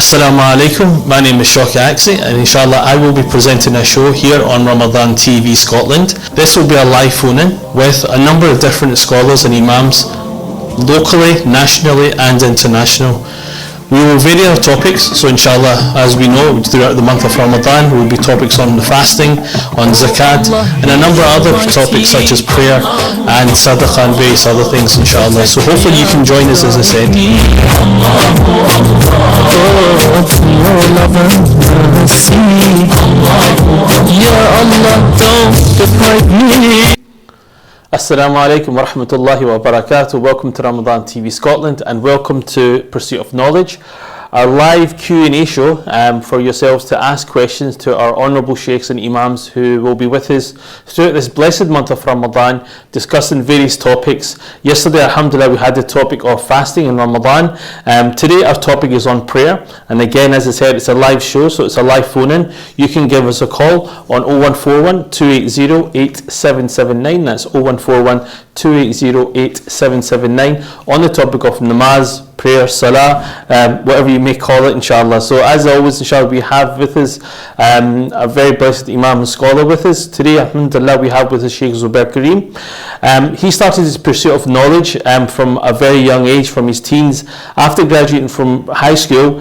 Assalamu alaikum, my name is Shoket Aksi, and inshallah I will be presenting a show here on Ramadan TV Scotland. This will be a live phone-in with a number of different scholars and imams, locally, nationally and international. We will vary our topics, so inshallah, as we know, throughout the month of Ramadan, there will be topics on the fasting, on zakat, and a number of other topics such as prayer and sadaqah and various other things, inshallah. So hopefully you can join us, as I said. Assalamu alaikum wa rahmatullahi wa barakatuh. Welcome to Ramadan TV Scotland and welcome to Pursuit of Knowledge, our live Q&A show for yourselves to ask questions to our honourable sheikhs and imams who will be with us throughout this blessed month of Ramadan, discussing various topics. Yesterday, alhamdulillah, we had the topic of fasting in Ramadan. Today our topic is on prayer, and again, as I said, it's a live show, so it's a live phone-in. You can give us a call on 0141 280 8779. That's 0141 280 8779 on the topic of namaz, prayer, salah, whatever you may call it, inshallah. So as always, inshallah, we have with us a very blessed imam and scholar with us. Today, alhamdulillah, we have with us Sheikh Zubair Kareem. He started his pursuit of knowledge from a very young age, from his teens. After graduating from high school,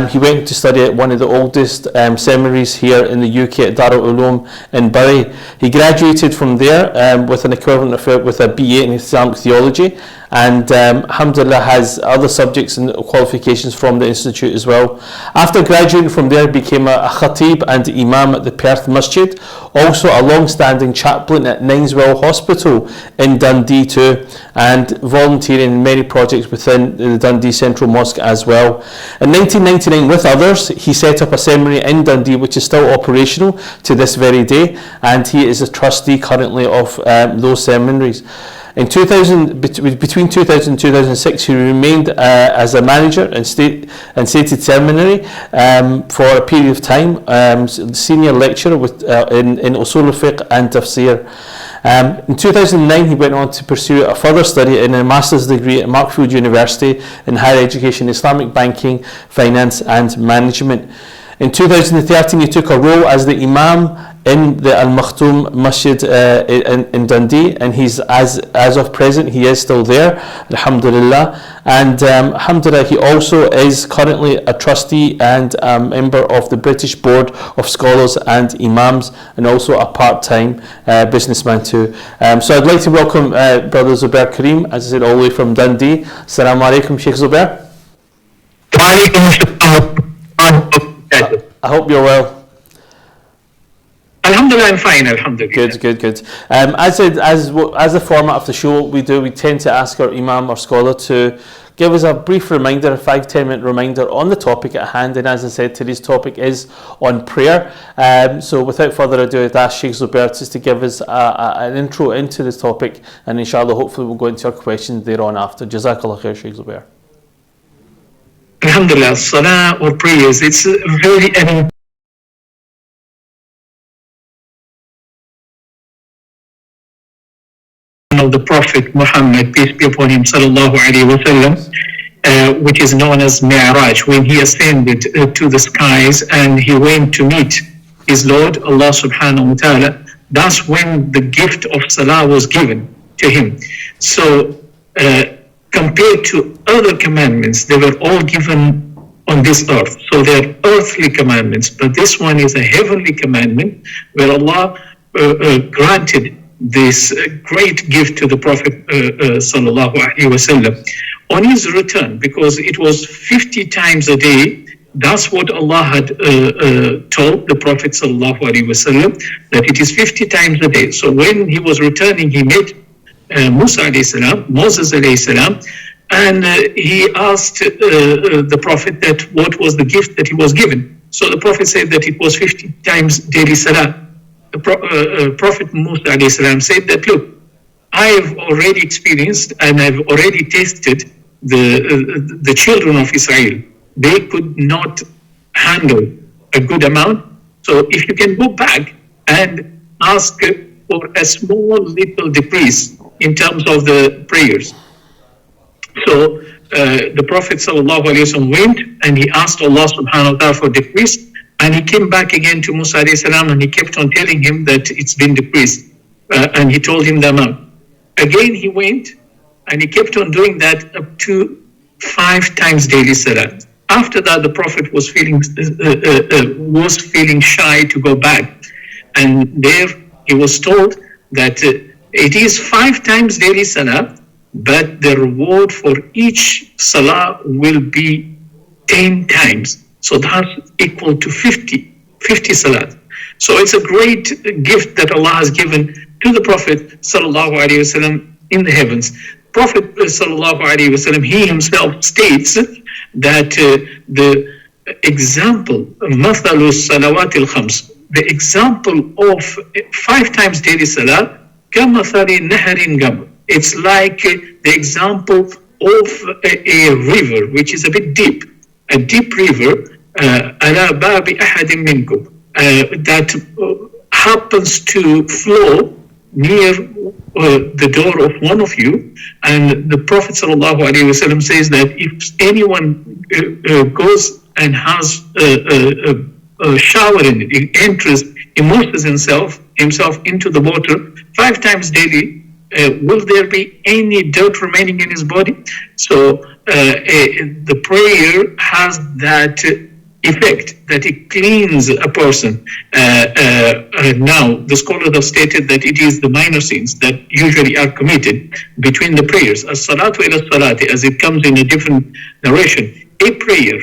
he went to study at one of the oldest seminaries here in the UK at Darul Uloom in Bury. He graduated from there with an equivalent of with a BA in Islamic theology, and alhamdulillah has other subjects and qualifications from the institute as well. After graduating from there, he became a khatib and imam at the Perth Masjid, also a long-standing chaplain at Nineswell Hospital in Dundee too, and volunteering in many projects within the Dundee Central Mosque as well. In 1999, with others, he set up a seminary in Dundee which is still operational to this very day, and he is a trustee currently of those seminaries. In between 2000 and 2006, he remained as a manager in Stated Seminary for a period of time, senior lecturer in Usul al-Fiqh and Tafsir. In 2009, he went on to pursue a further study in a master's degree at Markfield University in higher education, Islamic banking, finance and management. In 2013, he took a role as the imam in the Al Maktoum Masjid in Dundee, and he's as of present he is still there, alhamdulillah. And alhamdulillah, he also is currently a trustee and a member of the British Board of Scholars and Imams, and also a part-time businessman too. So I'd like to welcome Brother Zubair Kareem, as I said, all the way from Dundee. Assalamu alaikum, Sheikh Zubair. I hope you're well. Alhamdulillah, I'm fine, alhamdulillah. Good. As the format of the show, we tend to ask our imam or scholar to give us a brief reminder, a 5-10 minute reminder on the topic at hand. And as I said, today's topic is on prayer. So without further ado, I'd ask Sheikh Zubair just to give us an intro into this topic, and inshallah, hopefully we'll go into your questions thereon after. Jazakallah khair, Sheikh Zubair. Alhamdulillah, salah or prayers, it's very of the Prophet Muhammad, peace be upon him, sallallahu alaihi wasallam, which is known as Mi'raj, when he ascended to the skies and he went to meet his Lord, Allah subhanahu wa ta'ala. That's when the gift of salah was given to him. So compared to other commandments, they were all given on this earth. So they're earthly commandments, but this one is a heavenly commandment where Allah granted this great gift to the Prophet sallallahu alaihi wasallam on his return, because it was 50 times a day. That's what Allah had told the Prophet sallallahu alaihi wasallam, that it is 50 times a day. So when he was returning, he met Moses alayhi salam, and he asked the Prophet that what was the gift that he was given. So the Prophet said that it was 50 times daily salah. The Prophet Musa alayhi salam said that, look, I have already experienced and I've already tasted the children of Israel. They could not handle a good amount. So if you can go back and ask for a small little decrease in terms of the prayers. So the Prophet ﷺ went and he asked Allah subhanahu wa ta'ala for decrease, and he came back again to Musa alayhi salam and he kept on telling him that it's been decreased, and he told him the amount. Again he went and he kept on doing that up to 5 times daily salat. After that, the Prophet was feeling shy to go back, and there he was told that it is 5 times daily salah, but the reward for each salah will be 10 times. So that's equal to 50 salat. So it's a great gift that Allah has given to the Prophet sallallahu alaihi wasallam in the heavens. Prophet sallallahu alaihi wasallam, he himself states that the example, mathalu salawat al-khams, the example of 5 times daily salah, kamathali naharin gam. It's like the example of a river which is a bit deep, a deep river, ala babi ahadin minkum, that happens to flow near the door of one of you. And the Prophet ﷺ says that if anyone goes and has a shower in it, he enters, immerses himself into the water 5 times daily, will there be any dirt remaining in his body? So the prayer has that effect, that it cleans a person. Now, the scholars have stated that it is the minor sins that usually are committed between the prayers. As-salatu ila salati, as it comes in a different narration, a prayer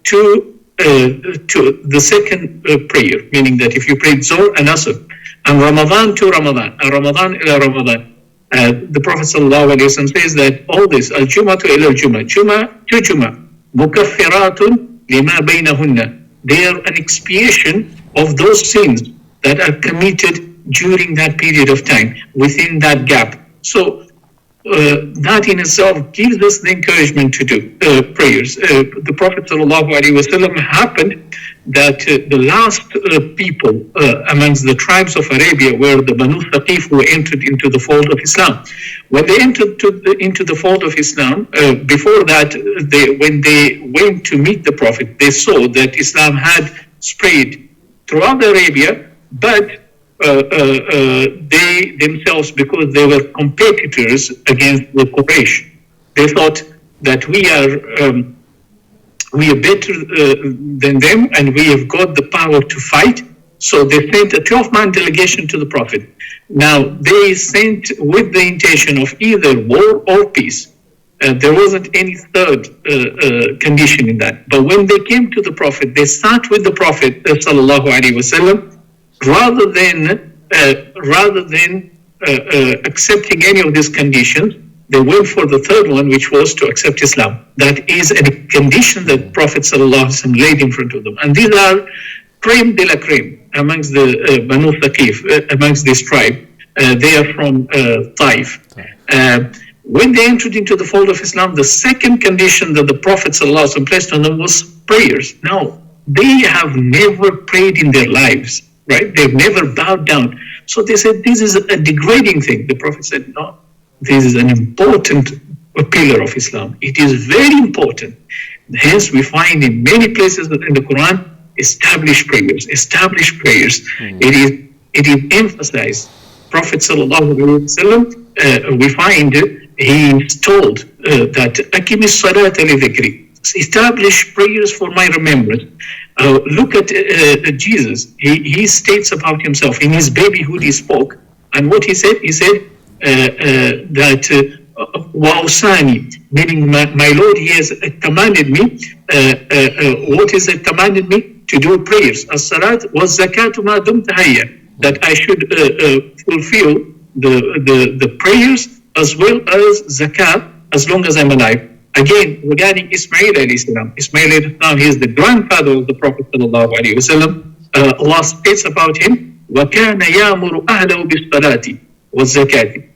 to the second prayer, meaning that if you prayed Zohr and Asr, and Ramadan to Ramadan, and Ramadan ila Ramadan, the Prophet ﷺ says that all this, al-Jum'atu ila al-Jum'ah, Jum'ah to Jum'ah, mukaffiratun lima baynahunna, they are an expiation of those sins that are committed during that period of time, within that gap. So that in itself gives us the encouragement to do prayers. The Prophet ﷺ happened that the last people amongst the tribes of Arabia were the Banu Thaqif, who entered into the fold of Islam. When they entered into the fold of Islam, before that, when they went to meet the Prophet, they saw that Islam had spread throughout Arabia, but they themselves, because they were competitors against the Quraysh, they thought that we are better than them, and we have got the power to fight. So they sent a 12-man delegation to the Prophet. Now, they sent with the intention of either war or peace. There wasn't any third condition in that. But when they came to the Prophet, they sat with the Prophet sallallahu alaihi wasallam. Rather than accepting any of these conditions, they went for the third one, which was to accept Islam. That is a condition that Prophet ﷺ laid in front of them. And these are creme de la creme amongst the Banu Thaqif, amongst this tribe. They are from Taif. When they entered into the fold of Islam, the second condition that the Prophet ﷺ placed on them was prayers. Now, they have never prayed in their lives. Right? They've never bowed down. So they said, this is a degrading thing. The Prophet said, no, this is an important pillar of Islam. It is very important. Hence, we find in many places in the Quran, established prayers. It is emphasized. Prophet sallallahu alaihi wasallam, we find he is told that akimis salata li dhikri, establish prayers for my remembrance. Look at Jesus. He states about himself in his babyhood. He spoke, and what he said that wa'usani, meaning my Lord, he has commanded me. What is it commanded me? To do prayers. As-salat was zakatu ma dumta hayya, that I should fulfill the prayers as well as zakat as long as I'm alive. Again, regarding Ismail alayhi salam, Ismail alayhi salam, he is the grandfather of the Prophet sallallahu alayhi wasallam. Allah states about him, وَكَانَ يَأْمُرُ أَهْلَهُ بِالصَّلَاةِ وَالزَّكَاةِ.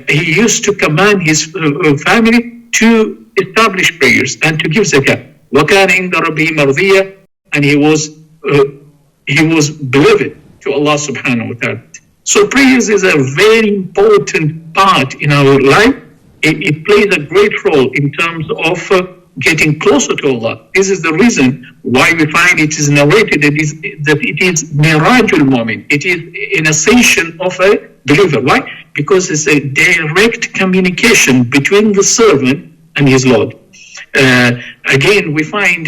He used to command his family to establish prayers and to give zakat. وَكَانَ عِنْدَ رَبِّهِ مَرْضِيًّا, and he was beloved to Allah subhanahu wa ta'ala. So prayers is a very important part in our life. it plays a great role in terms of getting closer to Allah. This is the reason why we find it is narrated that it is Mirajul moment. It is an ascension of a believer. Why? Because it's a direct communication between the servant and his Lord. Again, we find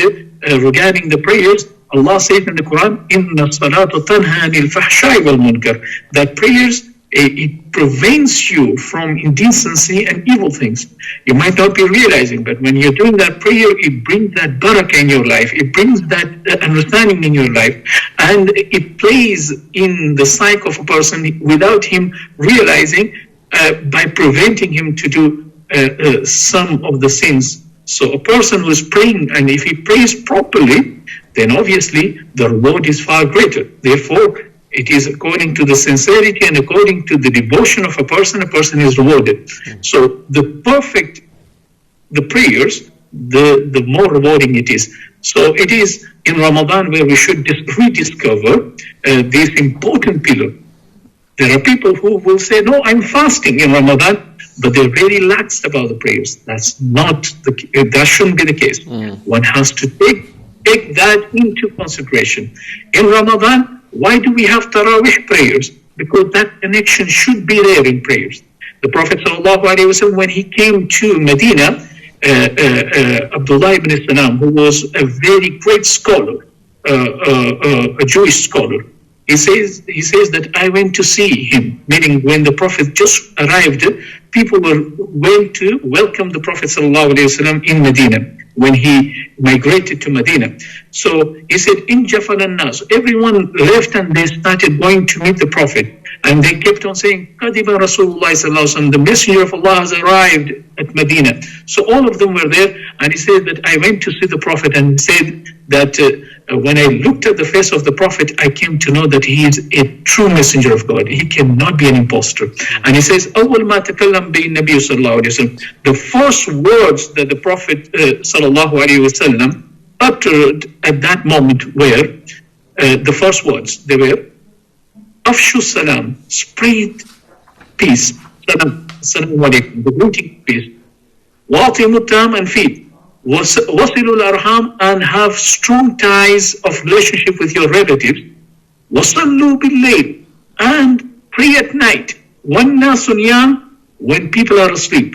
regarding the prayers, Allah says in the Quran, "Inna salatu tanha anil fahsha'i wal munkar," that prayers, it prevents you from indecency and evil things. You might not be realizing, but when you're doing that prayer, it brings that barakah in your life. It brings that understanding in your life. And it plays in the psyche of a person without him realizing, by preventing him to do some of the sins. So a person who is praying, and if he prays properly, then obviously the reward is far greater. Therefore, it is according to the sincerity and according to the devotion of a person is rewarded. So the prayers, the more rewarding it is. So it is in Ramadan where we should rediscover this important pillar. There are people who will say, "No, I'm fasting in Ramadan," but they're very lax about the prayers. That shouldn't be the case. One has to take that into consideration. In Ramadan, why do we have Taraweeh prayers? Because that connection should be there in prayers. The Prophet ﷺ, when he came to Medina, Abdullah ibn Salam, who was a very great scholar, a Jewish scholar, he says that I went to see him, meaning when the Prophet just arrived, people went to welcome the Prophet ﷺ in Medina when he migrated to Medina. So he said, "In Jafal an-nas," everyone left and they started going to meet the Prophet. And they kept on saying, "Qadiba Rasulullah sallallahu alaihi wasallam, the Messenger of Allah has arrived at Medina." So all of them were there, and he said that I went to see the Prophet and said that when I looked at the face of the Prophet, I came to know that he is a true messenger of God. He cannot be an impostor. And he says, "Awwal ma takallam bi Nabi sallallahu alaihi wasallam," the first words that the Prophet sallallahu alaihi wasallam uttered at that moment were the first words. They were, "Afshu salam," spread peace. Salam, assalamu alaikum, the greeting peace. Wa'atimu tam, and feed. Wasilul arham, and have strong ties of relationship with your relatives. Wasallu bil layl, and pray at night. Wannasu niyam, when people are asleep.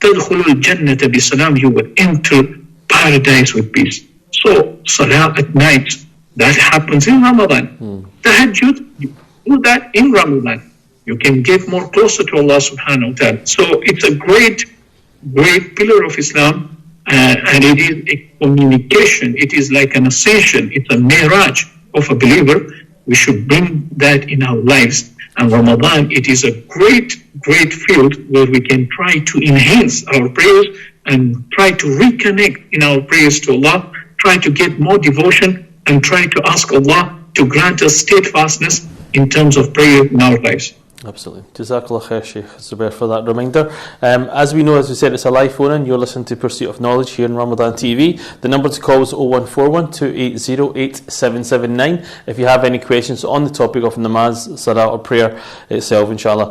Tadkhulul jannata bi salam, you will enter paradise with peace. So salah at night, that happens in Ramadan. Tahajjud, you do that in Ramadan. You can get more closer to Allah subhanahu wa ta'ala. So it's a great pillar of Islam. And it is a communication. It is like an ascension. It's a miraj of a believer. We should bring that in our lives. And Ramadan, it is a great field where we can try to enhance our prayers and try to reconnect in our prayers to Allah, try to get more devotion, and try to ask Allah to grant us steadfastness in terms of prayer in our lives. Absolutely. Jazakallah khair, Sheikh Zubair, for that reminder. As we know, as we said, it's a live phone in. You're listening to Pursuit of Knowledge here in Ramadan TV. The number to call is 0141 280 8779 if you have any questions on the topic of namaz, salah or prayer itself, inshallah.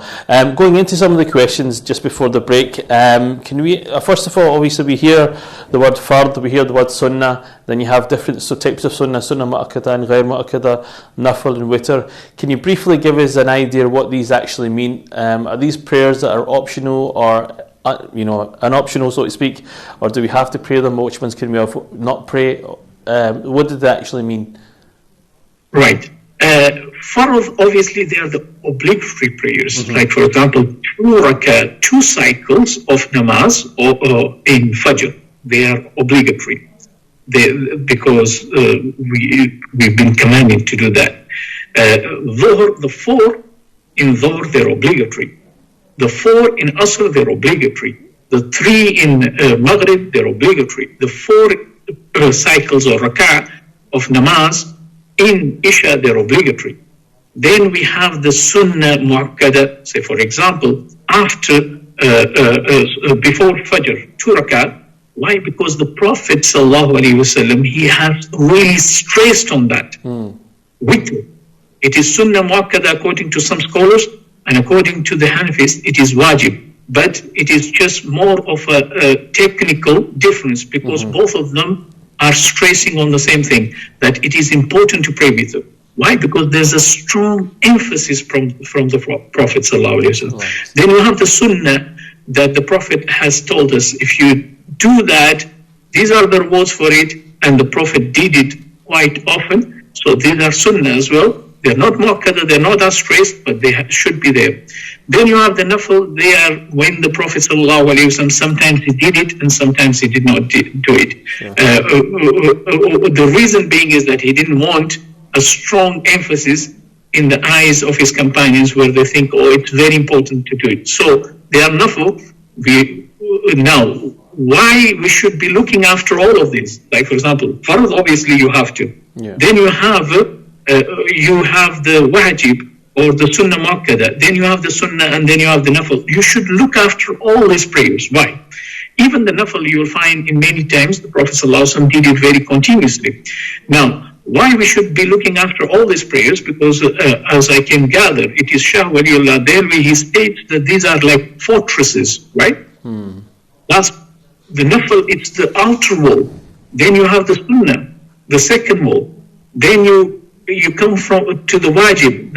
Going into some of the questions just before the break, can we, first of all, obviously we hear the word fard, we hear the word sunnah, then you have different types of sunnah mu'akkada and ghair mu'akkada, nafil and witr. Can you briefly give us an idea what these actually mean? Are these prayers that are optional or unoptional, so to speak, or do we have to pray them? Which ones can we not pray? What did that actually mean? Right. Farad, obviously, they are the obligatory prayers. Like, for example, 2 cycles of namaz or in Fajr, they are obligatory. Because we've been commanded to do that. Dhuhr, the 4 in Dhuhr, they're obligatory. The 4 in Asr, they're obligatory. The 3 in Maghrib, they're obligatory. The 4 cycles or rak'ah of namaz in Isha, they're obligatory. Then we have the Sunnah Mu'akkada, say for example, after, before Fajr, 2 rak'ah. Why? Because the Prophet ﷺ, he has really stressed on that. Witr. It is Sunnah Mu'akkada according to some scholars, and according to the Hanafis, it is wajib. but it is just more of a technical difference, because both of them are stressing on the same thing, that it is important to pray with them. Why? Because there's a strong emphasis from the Prophet sallallahu alaihi wasallam. Then you have the sunnah that the Prophet has told us, if you do that, these are the rewards for it, and the Prophet did it quite often. So these are sunnah as well. They're not muakkada, they're not as stressed, but they should be there. Then you have the nafil. They are when the Prophet sallallahu alaihi wasallam, sometimes he did it and sometimes he did not do it. Yeah. The reason being is that he didn't want a strong emphasis in the eyes of his companions, where they think, oh, it's very important to do it. So they are nafil. Now, why we should be looking after all of this? Like, for example, farz, obviously you have to. Yeah. Then you have the wajib or the sunnah muakkada. Then you have the sunnah, and then you have the nafil. You should look after all these prayers. Why? Even the nafil, you will find in many times the Prophet ﷺ did it very continuously. Now, why we should be looking after all these prayers? Because as I can gather, it is Shah Waliullah Delhi, he states that these are like fortresses, right? That's the nafil, it's the outer wall. Then you have the sunnah, the second wall. Then you come to the wajib,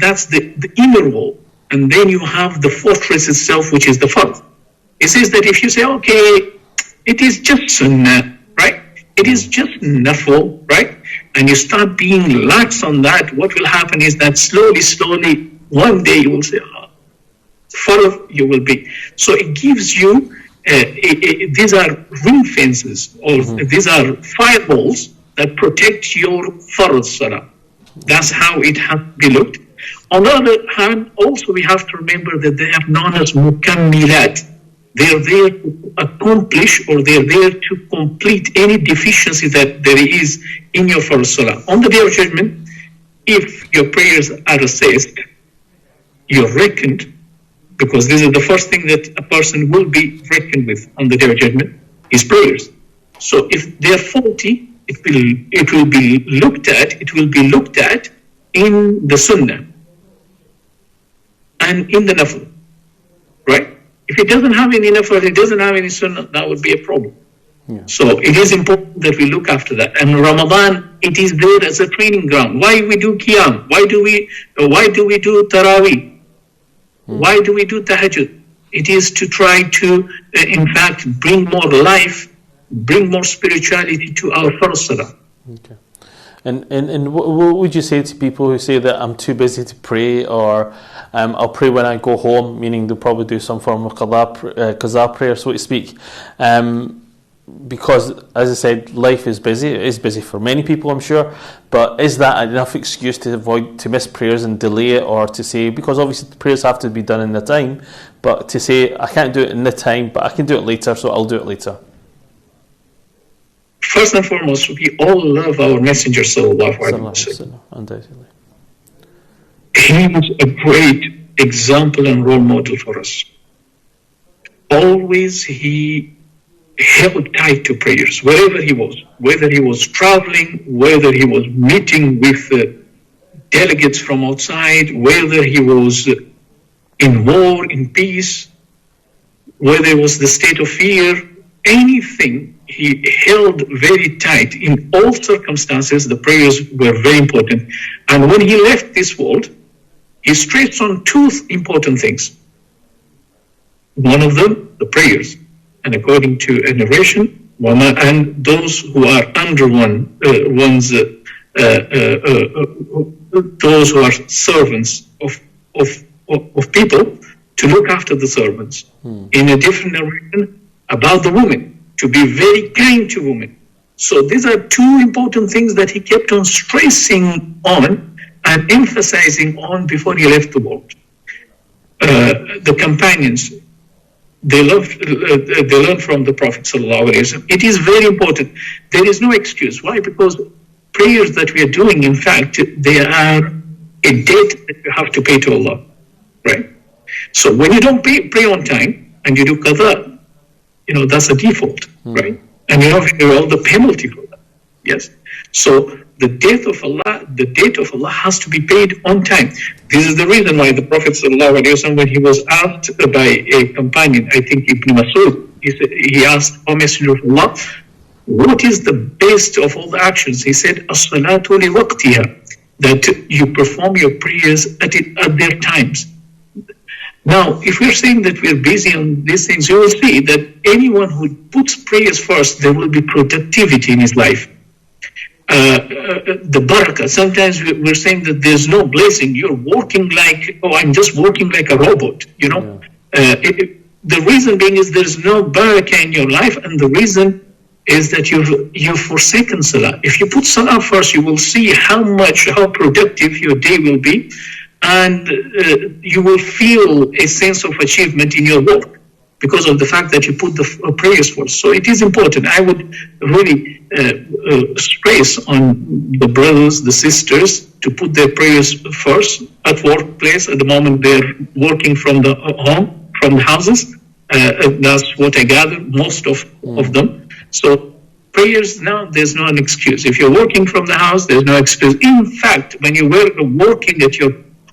that's the inner wall, and then you have the fortress itself, which is the fard. It says that if you say, okay, it is just sunnah, right? It is just nafil, right? And you start being lax on that, what will happen is that slowly, one day you will say, fard you will be. So it gives you, these are ring fences, or these are firewalls that protect your farz salah. That's how it has to be looked. On the other hand, also we have to remember that they are known as mukammilat. They are there to accomplish, or they are there to complete any deficiency that there is in your farz salah. On the Day of Judgment, if your prayers are assessed, you're reckoned, because this is the first thing that a person will be reckoned with on the Day of Judgment, his prayers. So if they are faulty, it will be looked at in the sunnah and in the nafil, right? If it doesn't have any nafil, it doesn't have any sunnah, that would be a problem. Yeah. So it is important that we look after that. And Ramadan, it is there as a training ground. Why we do qiyam? Why do we do tarawih? Why do we do tahajjud? It is to try to, in fact, bring more life, bring more spirituality to our farz salah. Okay. And what would you say to people who say that I'm too busy to pray, or I'll pray when I go home, meaning they'll probably do some form of qaza prayer, so to speak, because, as I said, life is busy. It is busy for many people, I'm sure, but is that enough excuse to miss prayers and delay it, or to say, because obviously the prayers have to be done in the time, but to say, I can't do it in the time, but I can do it later, so I'll do it later? First and foremost, we all love our Messenger sallallahu alaihi wasallam. Undoubtedly. He was a great example and role model for us. Always he held tight to prayers, wherever he was, whether he was traveling, whether he was meeting with delegates from outside, whether he was in war, in peace, whether it was the state of fear, anything, he held very tight. In all circumstances, the prayers were very important. And when he left this world, he stressed on two important things. One of them, the prayers. And according to a narration, and those who are under those who are servants of people, to look after the servants. In a different narration about the women, to be very kind to women. So these are two important things that he kept on stressing on and emphasizing on before he left the world. The companions, they learned from the Prophet ﷺ. It is very important. There is no excuse. Why? Because prayers that we are doing, in fact, they are a debt that you have to pay to Allah, right? So when you don't pray on time and you do qadha, that's a default, right? And you have all the penalty for that. Yes. So the debt of Allah has to be paid on time. This is the reason why the Prophet ﷺ, when he was asked by a companion, I think Ibn Masud, he asked, O Messenger of Allah, what is the best of all the actions? He said, as-salatu li waqtiha, that you perform your prayers at their times. Now, if we're saying that we're busy on these things, you will see that anyone who puts prayers first, there will be productivity in his life. The barakah, sometimes we're saying that there's no blessing. You're working like, I'm just working like a robot, you know. The reason being is there's no barakah in your life, and the reason is that you've forsaken salah. If you put salah first, you will see how productive your day will be, and you will feel a sense of achievement in your work because of the fact that you put the prayers first. So it is important. I would really stress on the brothers, the sisters, to put their prayers first at workplace at the moment they're working from the home, from the houses. That's what I gather, most of them. So prayers now, there's no excuse. If you're working from the house, there's no excuse. In fact, when you were working at your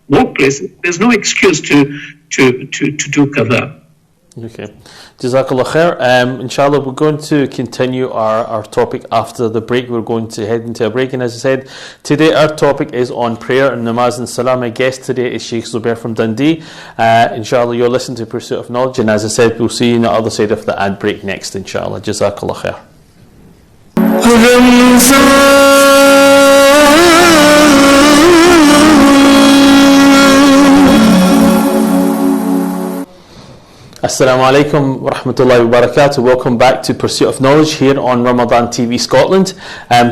workplace, there's no excuse to do qada. Okay. Jazakallah khair. Inshallah, we're going to continue our topic after the break. We're going to head into a break, and as I said, today our topic is on prayer and namaz and salah. My guest today is Sheikh Zubair from Dundee. Inshallah, you're listening to Pursuit of Knowledge, and as I said, we'll see you on the other side of the ad break next, inshallah. Jazakallah khair. Assalamu alaikum wa rahmatullahi wa barakatuh. Welcome back to Pursuit of Knowledge here on Ramadan TV Scotland.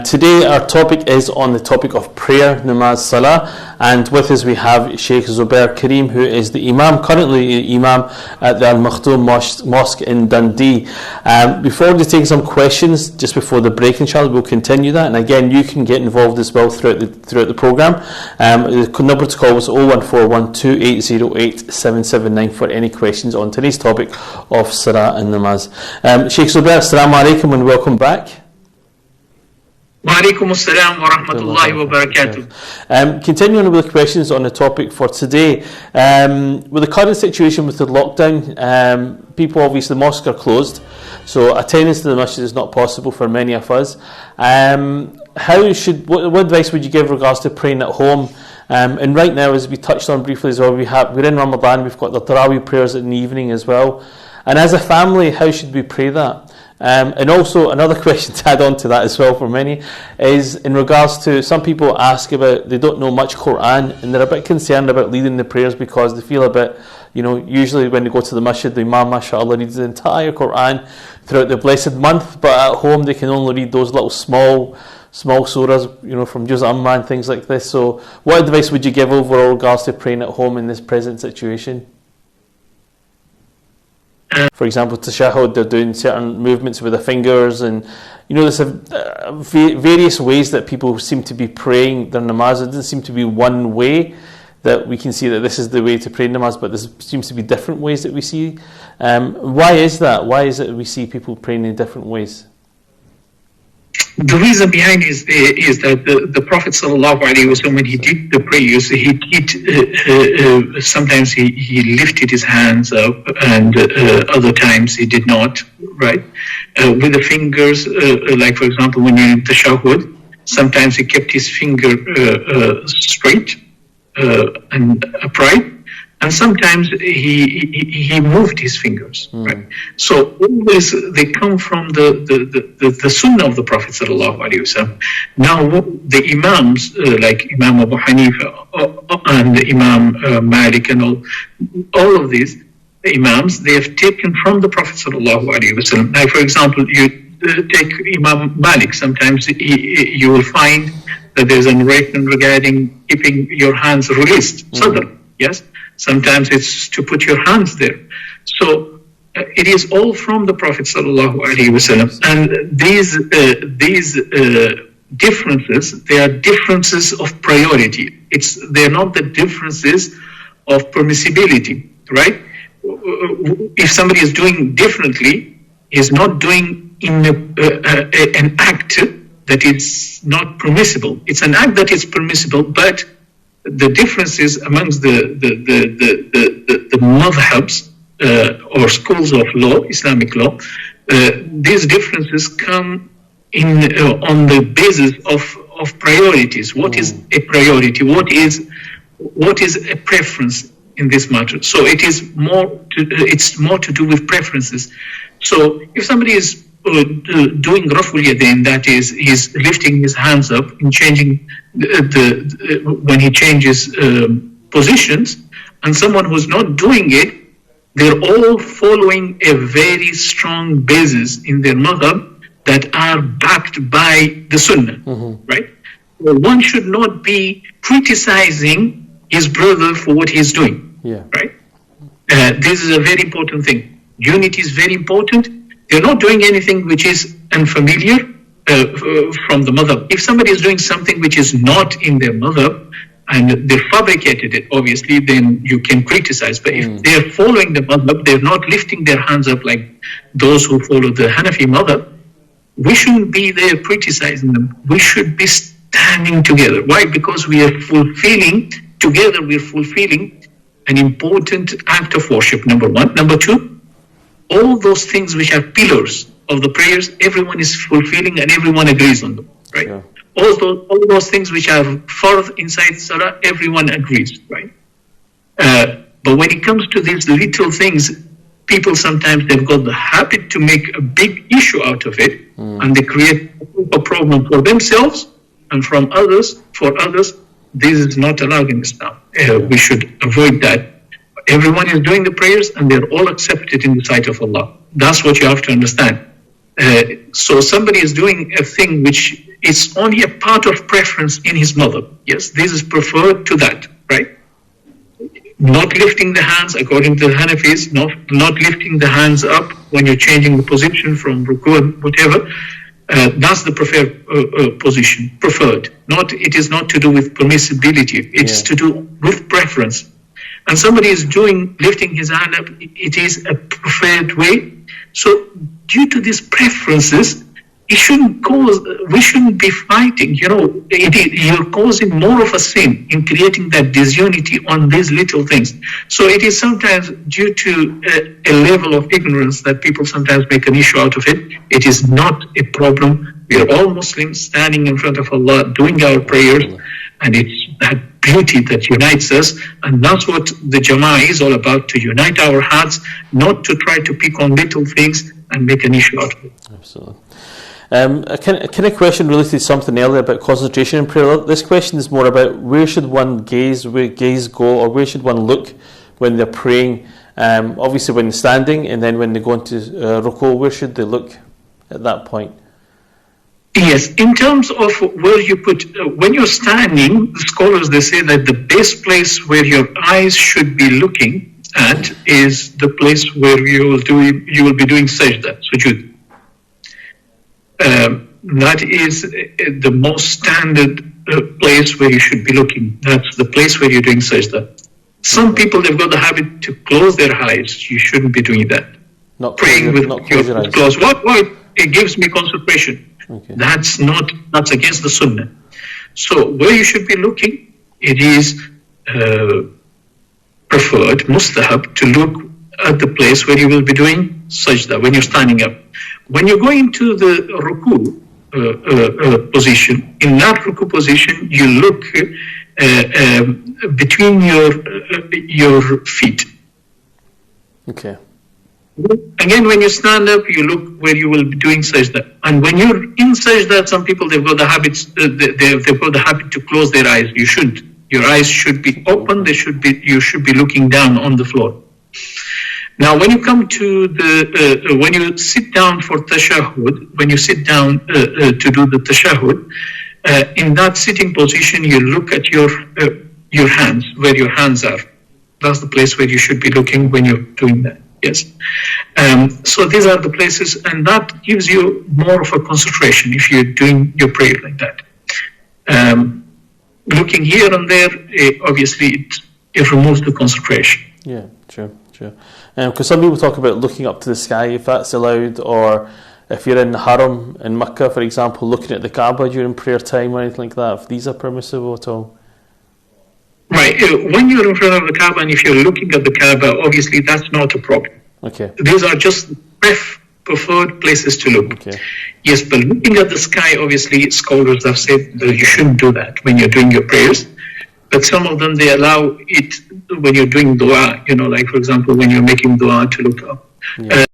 Today our topic is on the topic of prayer, namaz, salah, and with us we have Sheikh Zubair Kareem, who is the Imam, currently Imam at the Al Makhtoum Mosque in Dundee. Before we take some questions, just before the break, inshallah, we'll continue that, and again you can get involved as well throughout the programme. The number to call was 0141 2808 779 for any questions on today's topic of salah and namaz. Sheikh Zubair, assalamu alaikum and welcome back. Wa alaikum assalam wa rahmatullahi wa barakatuh. Continuing with the questions on the topic for today, with the current situation with the lockdown, people obviously, the mosques are closed, so attendance to the masjid is not possible for many of us. What advice would you give regards to praying at home? And right now, as we touched on briefly as well, we're in Ramadan, we've got the Tarawih prayers in the evening as well. And as a family, how should we pray that? And also, another question to add on to that as well for many is in regards to, some people ask about, they don't know much Quran and they're a bit concerned about leading the prayers because they feel a bit, usually when they go to the masjid, the Imam, mashallah, reads the entire Quran throughout the blessed month, but at home they can only read those little small surahs, from Juz Amma and things like this. So what advice would you give overall regards to praying at home in this present situation? For example, tashahhud, they're doing certain movements with the fingers, and there's various ways that people seem to be praying their namaz. It doesn't seem to be one way that we can see that this is the way to pray namaz, but there seems to be different ways that we see. Why is that? Why is it we see people praying in different ways? The reason behind is that the Prophet ﷺ, when he did the prayers, sometimes he lifted his hands up, and other times he did not, right? With the fingers, like for example, when you're in tashahhud, sometimes he kept his finger straight and upright, and sometimes he moved his fingers, right? So always they come from the sunnah of the Prophet ﷺ. Now the imams like Imam Abu Hanifa and Imam Malik and all of these imams, they have taken from the Prophet ﷺ. Like for example, you take Imam Malik, sometimes you will find that there's a narration regarding keeping your hands released, sadr, yes? Sometimes it's to put your hands there. So it is all from the Prophet ﷺ. And these differences, they are differences of priority. They're not the differences of permissibility, right? If somebody is doing differently, is not doing in an act that is not permissible. It's an act that is permissible, but the differences amongst the madhabs or schools of law, Islamic law, these differences come in on the basis of priorities. What is a priority? What is a preference in this matter? So it's more to do with preferences. So if somebody is doing raful yadain, that is, he's lifting his hands up and changing when he changes positions, and someone who's not doing it, they're all following a very strong basis in their madhab that are backed by the sunnah, right? Well, one should not be criticizing his brother for what he's doing, right? This is a very important thing. Unity is very important. They're not doing anything which is unfamiliar from the madhab. If somebody is doing something which is not in their madhab, and they fabricated it, obviously, then you can criticize. But if they're following the madhab, they're not lifting their hands up like those who follow the Hanafi madhab, we shouldn't be there criticizing them. We should be standing together. Why? Because we are fulfilling, together we're fulfilling an important act of worship, number one. Number two, all those things which are pillars of the prayers, everyone is fulfilling and everyone agrees on them, right? Yeah. All those things which are fard inside Salah, everyone agrees, right? But when it comes to these little things, people sometimes, they've got the habit to make a big issue out of it, and they create a problem for themselves and for others. This is not allowed in Islam. We should avoid that. Everyone is doing the prayers and they're all accepted in the sight of Allah. That's what you have to understand. So somebody is doing a thing which is only a part of preference in his madhab. Yes, this is preferred to that, right? Not lifting the hands according to the Hanafis, not lifting the hands up when you're changing the position from ruku, whatever. That's the preferred position, preferred. It is not to do with permissibility. It's to do with preference. And somebody is lifting his hand up, it is a preferred way. So due to these preferences, we shouldn't be fighting. You're causing more of a sin in creating that disunity on these little things. So it is sometimes due to a level of ignorance that people sometimes make an issue out of it. It is not a problem. We are all Muslims standing in front of Allah, doing our prayers, and it's that beauty that unites us, and that's what the Jama'ah is all about, to unite our hearts, not to try to pick on little things and make an issue out of it. Absolutely. Can a question related to something earlier about concentration in prayer? This question is more about where should one gaze go, or where should one look when they're praying? Obviously when standing, and then when they go into ruku, where should they look at that point? Yes, in terms of where you put, when you're standing, the scholars, they say that the best place where your eyes should be looking at is the place where you will be doing sajda, sujood. That is the most standard place where you should be looking. That's the place where you're doing sajda. Some people, they've got the habit to close their eyes. You shouldn't be doing that. Not praying with your eyes closed. Why? It gives me concentration. Okay. That's against the sunnah. So where you should be looking, it is preferred, mustahab, to look at the place where you will be doing sajda when you're standing up. When you're going to the ruku position, in that ruku position, you look between your feet. Okay. Again, when you stand up, you look where you will be doing sajda. And when you're in sajda, some people, they've got the habit to close their eyes. You shouldn't. Your eyes should be open. You should be looking down on the floor. Now, when you come to when you sit down for tashahhud, when you sit down to do the tashahhud, in that sitting position, you look at your hands, where your hands are. That's the place where you should be looking when you're doing that. Yes. So these are the places, and that gives you more of a concentration if you're doing your prayer like that. Looking here and there, obviously, it removes the concentration. Yeah, true. Because some people talk about looking up to the sky, if that's allowed, or if you're in the Haram in Mecca, for example, looking at the Kaaba during prayer time or anything like that, if these are permissible at all? Right. When you're in front of the Kaaba and if you're looking at the Kaaba, obviously that's not a problem. Okay. These are just preferred places to look. Okay. Yes, but looking at the sky, obviously, scholars have said that you shouldn't do that when you're doing your prayers. But some of them, they allow it when you're doing dua, like, for example, when you're making dua to look up. Yeah.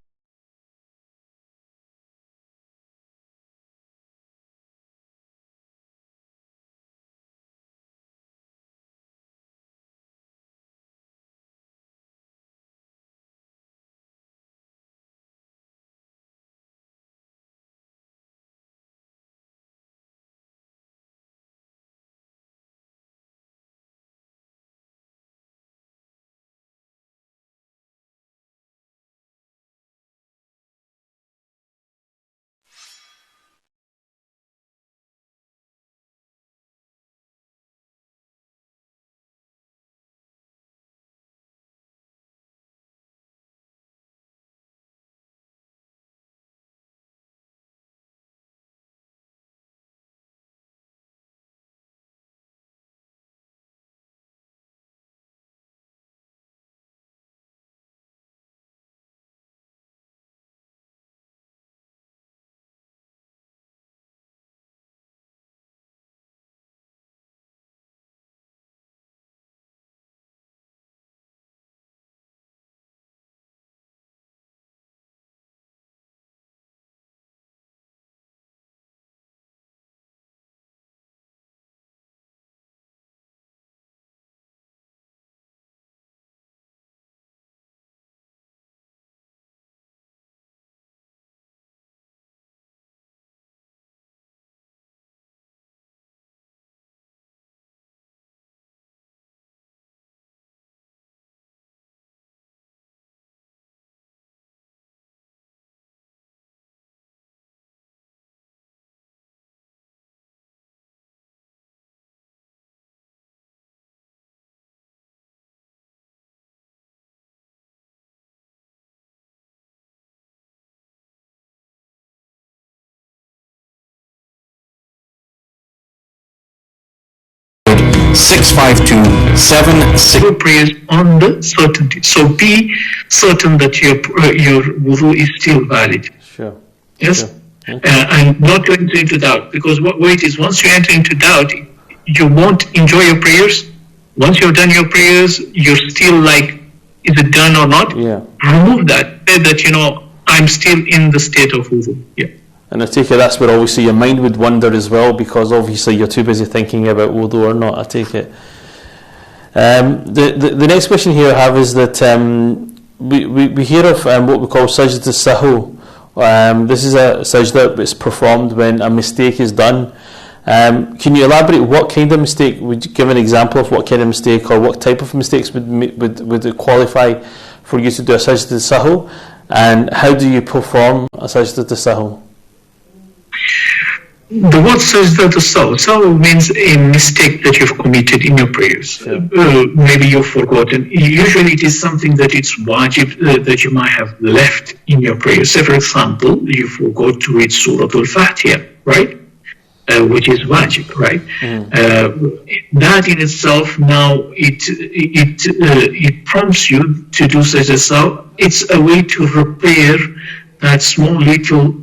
Your prayers on the certainty. So be certain that your wudu is still valid. Sure. Yes? Sure. Okay. And not to enter into doubt. Because what it is, once you enter into doubt, you won't enjoy your prayers. Once you've done your prayers, you're still like, is it done or not? Yeah. Remove that. Say that, I'm still in the state of wudu. Yeah. And I take it that's where obviously your mind would wander as well, because obviously you're too busy thinking about wudu or not, I take it. The next question here I have is that we hear of what we call sajda sahu. This is a sajda that's performed when a mistake is done. Can you elaborate what kind of mistake? Would you give an example of what kind of mistake or what type of mistakes would qualify for you to do a sajda sahu? And how do you perform a sajda sahu? The word sajda to sahu means a mistake that you've committed in your prayers. Sure. Maybe you've forgotten. Usually it is something that it's wajib that you might have left in your prayers. Say, for example, you forgot to read Surah Al-Fatiha, right? Which is wajib, right? That in itself, now it prompts you to do sajda sahu. It's a way to repair that small little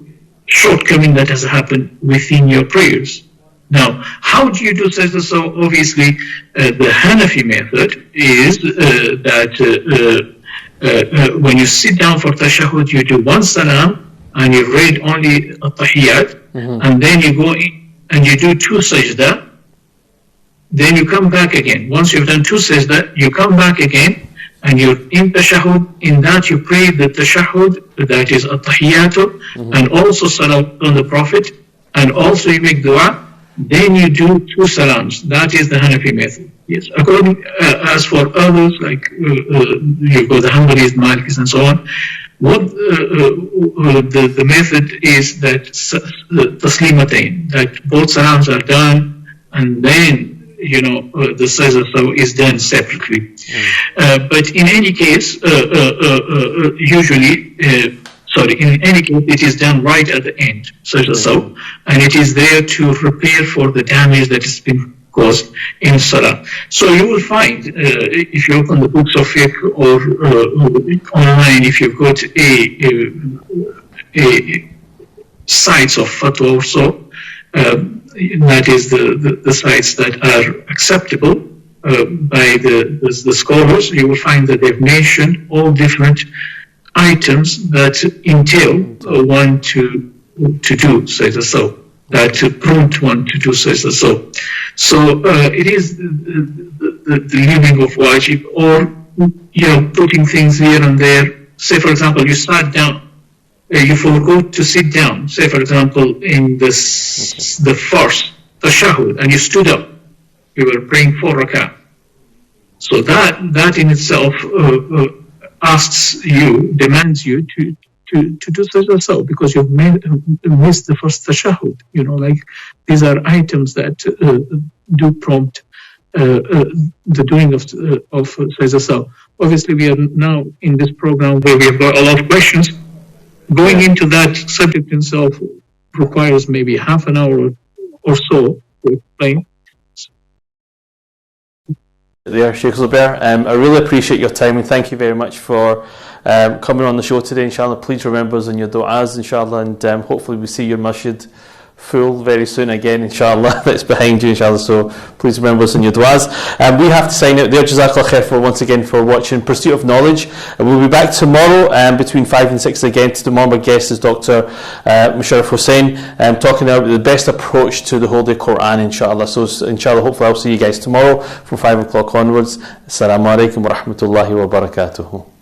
shortcoming that has happened within your prayers. Now, how do you do sajda sahu? Obviously, the Hanafi method is that when you sit down for tashahhud, you do one salam and you read only at-tahiyyat, and then you go in and you do two sajda, then you come back again. Once you've done two sajda, you come back again, and you're in tashahhud. In that you pray the tashahhud, that is at-tahiyyatu, and also salam on the Prophet, and also you make dua. Then you do two salams. That is the Hanafi method. Yes. According as for others, like you go the Hanbalis, Malikis, and so on, what the method is that taslimatain, that both salams are done, and then the sajda is done separately. But in any case, usually sorry, in any case, it is done right at the end, so, and it is there to repair for the damage that has been caused in Salah. So you will find, if you open the books of fiqh or online, if you've got a sites of fatwa or so, that is the sites that are acceptable by the scholars, you will find that they've mentioned all different items that entail one to do, so that prompt one to do so. So it is the leaving of wajib, or putting things here and there. Say for example, you sat down, you forgot to sit down. Say for example, in the first tashahhud, and you stood up. You were praying 4 rak'ah. So that in itself demands you to do sajda saw, because you've missed the first tashahhud. Like these are items that do prompt the doing of sajda saw. Obviously, we are now in this program where we have got a lot of questions. Going into that subject itself requires maybe half an hour or so to explain. There, Sheikh Zubair. I really appreciate your time, and thank you very much for coming on the show today. Inshallah, please remember us in your du'as, inshallah, and hopefully we see your masjid full very soon again, inshallah. That's behind you, inshallah, so please remember us in your du'as. We have to sign out there. Jazakallah khair once again for watching Pursuit of Knowledge. We'll be back tomorrow between 5 and 6 again. Tomorrow my guest is Dr. Musharraf Hussain, talking about the best approach to the Holy Quran, inshallah. So inshallah, hopefully I'll see you guys tomorrow from 5 o'clock onwards. Assalamu alaikum wa rahmatullahi wa barakatuhu.